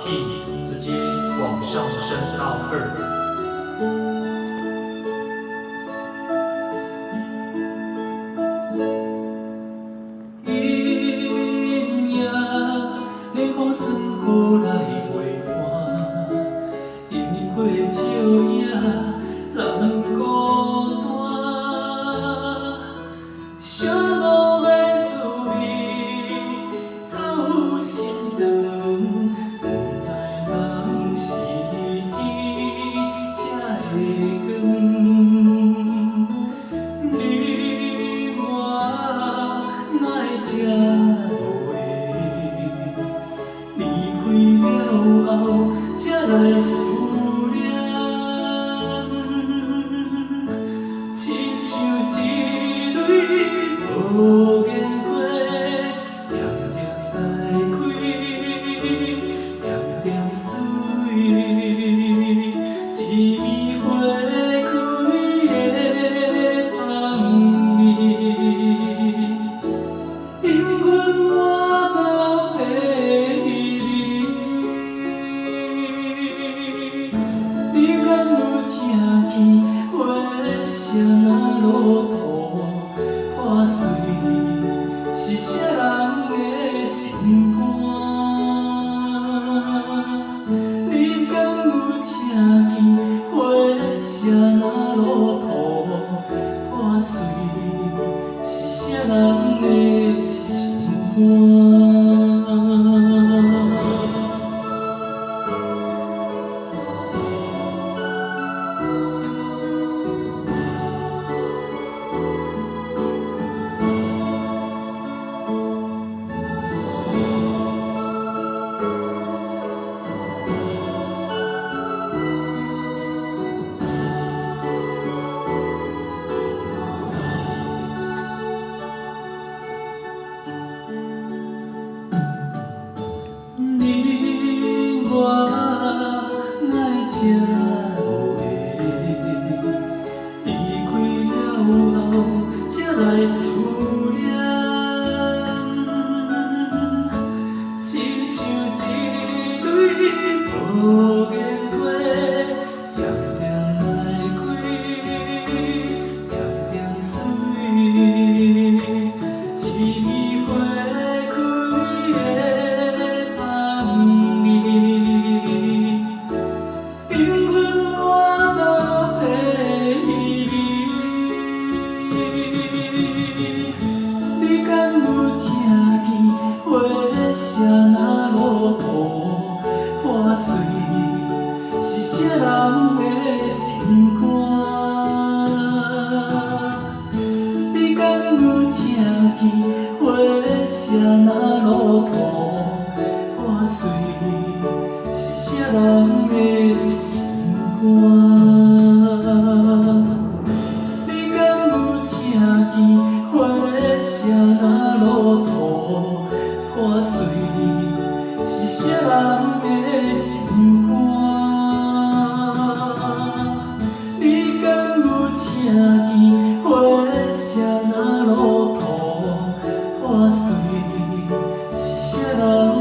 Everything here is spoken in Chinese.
key 直接往上升到2。阴夜咧雨伞雨来陪伴，萤火照影人孤单。小路的滋味透心肠，不知当时天才会光。你我哪会这落离开了后，才来思念，亲像一蕊无言花，点点来开，点点水，一暝花开的香味，引阮满目的美丽。你敢有听见花声落土破碎？是啥人的心肝？你敢有听见花声落土破碎？是啥人的心肝？你我哪会这落离开了后，才来思念，亲像一蕊无言花，点点来开，点点水，一暝花开的香味，引阮满目的美丽。你敢有听见花声落土破碎？是啥人的心肝？你敢有听见花声落土破碎？是啥人的心肝？你敢有听见花声落土破碎？是啥人的心肝？你敢有听见花声落土破碎？是啥人？